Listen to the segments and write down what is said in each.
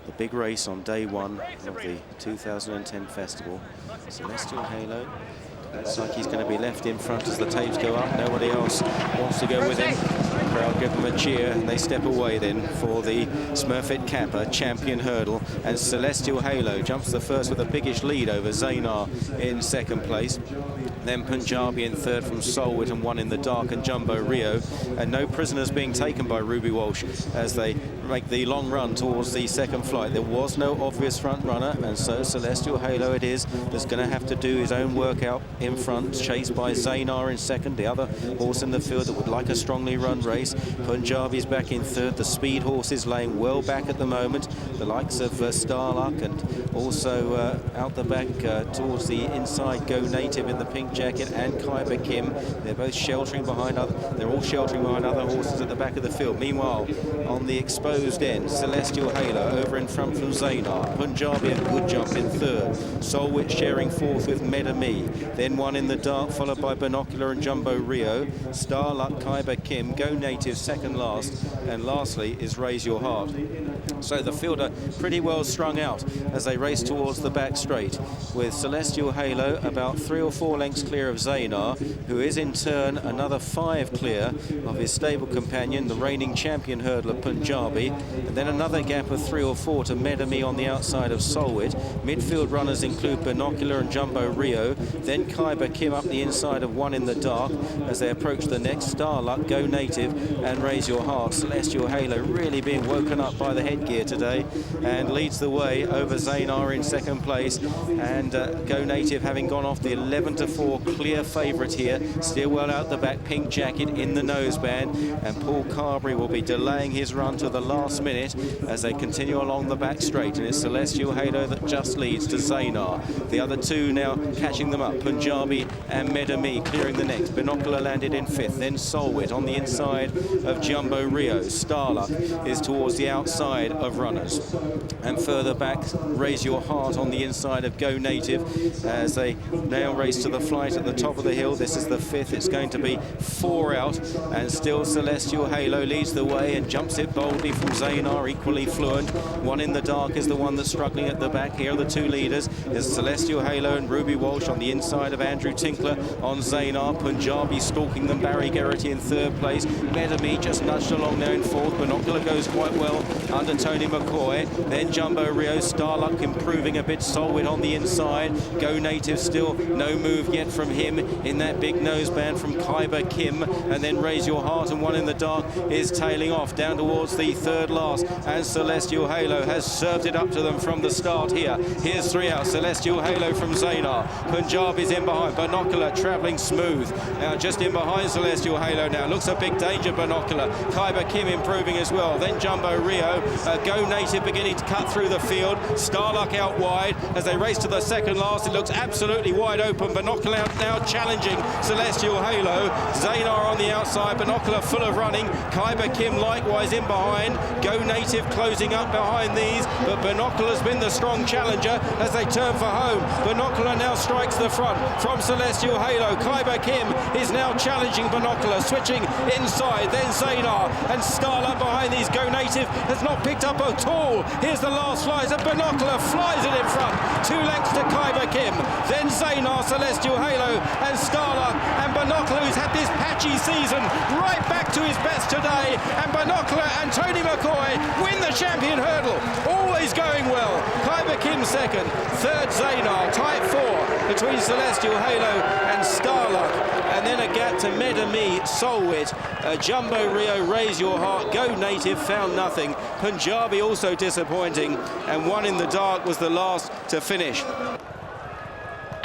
the big race on day one of the 2010 festival. Celestial Halo. Looks like he's going to be left in front as the tapes go up. Nobody else wants to go with him. The crowd give them a cheer, and they step away then for the Smurfit Kappa champion hurdle. And Celestial Halo jumps the first with a biggish lead over Zaynar in second place. Then Punjabi in third from Solwit, and one in the dark, and Jumbo Rio. And no prisoners being taken by Ruby Walsh as they make the long run towards the second flight. There was no obvious front runner, and so Celestial Halo it is that's going to have to do his own workout in front, chased by Zaynar in second, the other horse in the field that would like a strongly run race. Punjabi's back in third. The speed horses laying well back at the moment, the likes of Starluck, and also out the back towards the inside Go Native in the pink jacket, and Khyber Kim. They're both sheltering behind they're all sheltering behind other horses at the back of the field. Meanwhile, on the exposed end, Celestial Halo over in front from Zaynar. Punjabi a good jump in third. Solwit sharing fourth with Medami. Then one in the dark, followed by Binocular and Jumbo Rio. Starluck, Khyber Kim, Go Native second last, and lastly is Raise Your Heart. So the field are pretty well strung out as they race towards the back straight, with Celestial Halo about 3 or 4 lengths clear of Zaynar, who is in turn another 5 clear of his stable companion, the reigning champion hurdler Punjabi, and then another gap of 3 or 4 to Medami on the outside of Solwit. Midfield runners include Binocular and Jumbo Rio, then Khyber Kim up the inside of one in the dark as they approach the next. Starluck, Go Native, and Raise Your Heart. Celestial Halo really being woken up by the headgear today and leads the way over Zaynar in second place, and Go Native having gone off the 11-4 clear favourite here. Still well out the back, pink jacket in the noseband, and Paul Carberry will be delaying his run to the last minute as they continue along the back straight, and it's Celestial Halo that just leads to Zaynar. The other two now catching them up, Punjabi and Medami clearing the next. Binocular landed in fifth, then Solwit on the inside of Jumbo Rio. Starluck is towards the outside of runners, and further back Raise Your Heart on the inside of Go Native as they now race to the flight at the top of the hill. This is the fifth. It's going to be 4 out, and still Celestial Halo leads the way and jumps it boldly from Zaynar, equally fluent. One in the dark is the one that's struggling at the back. Here are the two leaders. There's Celestial Halo and Ruby Walsh on the inside of Andrew Tinkler on Zaynar. Punjabi stalking them, Barry Geraghty in third place. Medami just nudged along there in fourth. Binocular goes quite well under Tony McCoy. Then Jumbo Rio, Starluck improving a bit. Solwit on the inside. Go Native still no move yet from him in that big noseband from Khyber Kim. And then Raise Your Heart, and one in the dark is tailing off down towards the third last. And Celestial Halo has served it up to them from the start here. Here's 3 out. Celestial Halo from Zaynar. Punjabi's in behind. Binocular travelling smooth. Now just in behind Celestial Halo now. Looks a big danger, Binocular. Khyber Kim improving as well. Then Jumbo Rio. Go Native beginning to cut through the field. Starluck out wide as they race to the second last. It looks absolutely wide open. Binocular now challenging Celestial Halo. Zaynar on the outside. Binocular full of running. Khyber Kim likewise in behind. Go Native closing up behind these, but Binocular's been the strong challenger as they turn for home. Binocular now strikes the front from Celestial Halo. Khyber Kim is now challenging Binocular, switching inside, then Zaynar, and Starluck behind these. Go Native has not picked up at all. Here's the last flies, and Binocular flies it in front. 2 lengths to Khyber Kim, then Zaynar, Celestial Halo, and Starluck, and Binocular, who's had this patchy season, right back to his best today, and Binocular and Tony McCoy win the champion hurdle. Always going well. Khyber Kim second, third Zaynar, tight 4 between Celestial Halo and Starluck, and then a gap to Medami, Solwit, Jumbo Rio, Raise Your Heart. Go Native found nothing. Punjabi also disappointing, and one in the dark was the last to finish.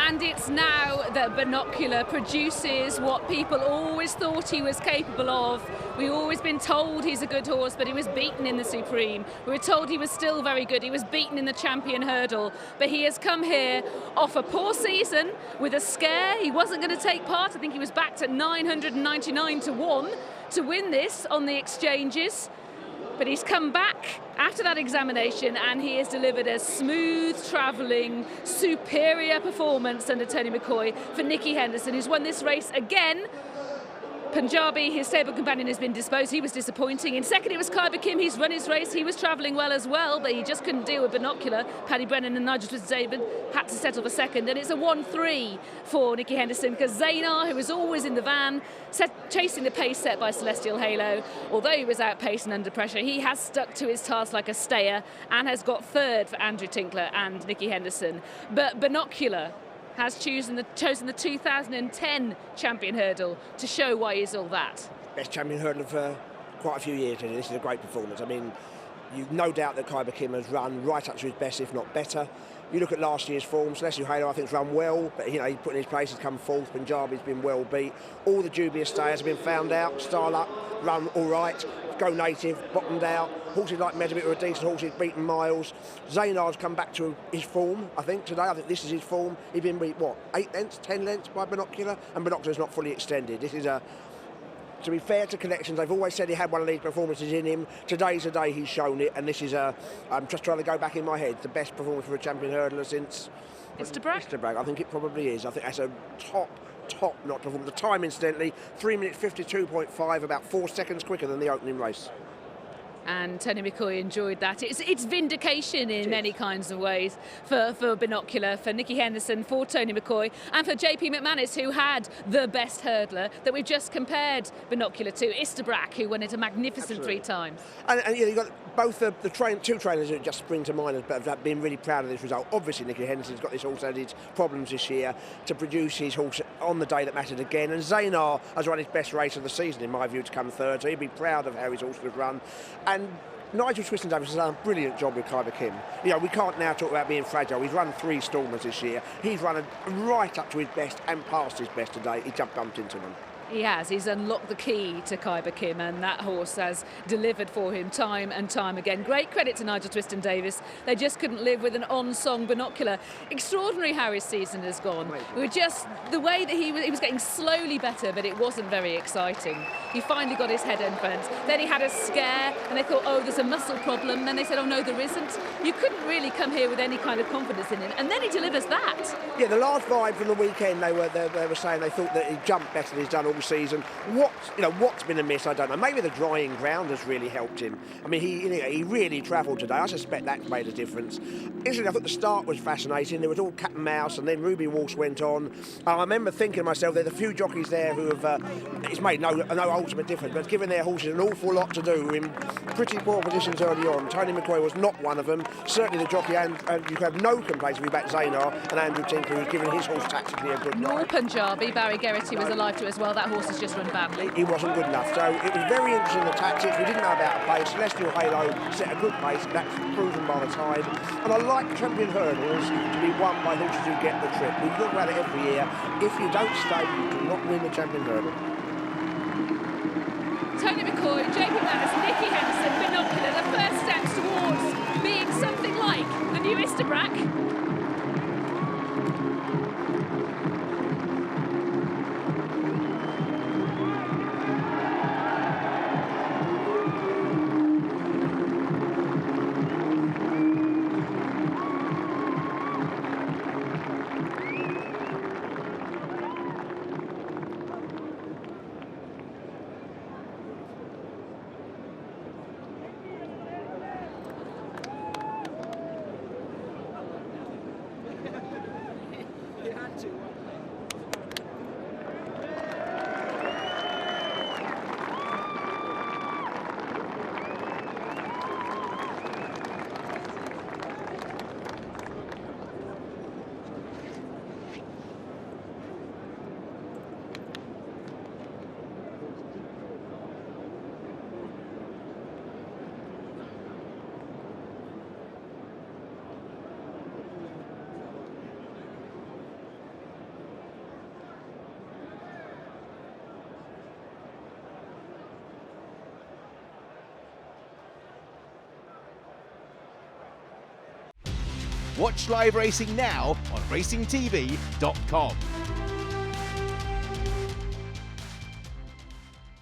And it's now that Binocular produces what people always thought he was capable of. We've always been told he's a good horse, but he was beaten in the Supreme. We were told he was still very good. He was beaten in the champion hurdle. But he has come here off a poor season with a scare. He wasn't going to take part. I think he was backed at 999 to 1 to win this on the exchanges. But he's come back after that examination and he has delivered a smooth travelling, superior performance under Tony McCoy for Nicky Henderson, who's won this race again Punjabi, his stable companion, has been disposed. He was disappointing. In second, it was Khyber Kim. He's run his race. He was travelling well as well, but he just couldn't deal with Binocular. Paddy Brennan and Nigel Twiston-David had to settle for second. And it's a 1-3 for Nicky Henderson because Zaynar, who was always in the van, chasing the pace set by Celestial Halo. Although he was outpaced and under pressure, he has stuck to his task like a stayer and has got third for Andrew Tinkler and Nicky Henderson. But Binocular has chosen the 2010 champion hurdle to show why he's all that. Best champion hurdle for quite a few years. This is a great performance. I mean, you've no doubt that Khyber Kim has run right up to his best, if not better. You look at last year's form, Celestial Halo I think has run well, but he's put in his place, he's come fourth. Punjabi's been well beat. All the dubious stayers have been found out. Style Up, run all right. Go Native, bottomed out. Horses like Medabit are a decent horse, he's beaten miles. Zaynar's come back to his form, I think, today. I think this is his form. He's been beat, 8 lengths, 10 lengths by Binocular, and Binocular's not fully extended. This is to be fair to Connections, they've always said he had one of these performances in him. Today's the day he's shown it, and this is I'm just trying to go back in my head, the best performance for a champion hurdler since Istabraq? I think it probably is. I think that's a top-notch performance. The time, incidentally, 3 minutes 52.5, about 4 seconds quicker than the opening race. And Tony McCoy enjoyed that. It's vindication in many kinds of ways for Binocular, for Nicky Henderson, for Tony McCoy, and for JP McManus, who had the best hurdler that we've just compared Binocular to, Istabraq, who won it a magnificent 3 times. And you've got both the two trainers that just spring to mind have been really proud of this result. Obviously, Nicky Henderson's got this horse had his problems this year to produce his horse on the day that mattered again. And Zaynar has run his best race of the season, in my view, to come third. So he'd be proud of how his horse has run. And Nigel Twiston-Davies has done a brilliant job with Khyber Kim. We can't now talk about being fragile. He's run 3 Stormers this year. He's run right up to his best and past his best today. He just bumped into them. He has. He's unlocked the key to Khyber Kim, and that horse has delivered for him time and time again. Great credit to Nigel Twiston-Davies. They just couldn't live with an on-song Binocular. Extraordinary how his season has gone. We were just the way that he was getting slowly better, but it wasn't very exciting. He finally got his head in front. Then he had a scare, and they thought, oh, there's a muscle problem. Then they said, oh no, there isn't. You couldn't really come here with any kind of confidence in him, and then he delivers that. Yeah, the last vibe from the weekend, they were saying they thought that he jumped better than he's done all season. What's been amiss, I don't know. Maybe the drying ground has really helped him. I mean, he really travelled today. I suspect that made a difference. Initially, I thought the start was fascinating. There was all cat and mouse, and then Ruby Walsh went on. I remember thinking to myself, there's a few jockeys there who have it's made no ultimate difference, but it's given their horses an awful lot to do in pretty poor positions early on. Tony McCoy was not one of them. Certainly the jockey, and you have no complaints if you back Zaynar and Andrew Tinkler, who's given his horse tactically a good Nor ride. Punjabi, Barry Geraghty was alive to as well. That horse has just run badly. He wasn't good enough. So it was very interesting, the tactics. We didn't know about the pace. Celestial Halo set a good pace. That's proven by the tide. And I like champion hurdles to be won by horses who get the trip. We talk about it every year. If you don't stay, you do not win the champion hurdle. Tony McCoy, JP McManus, Nicky Henderson, Binocular, the first steps towards being something like the new Istabraq. Watch live racing now on racingtv.com.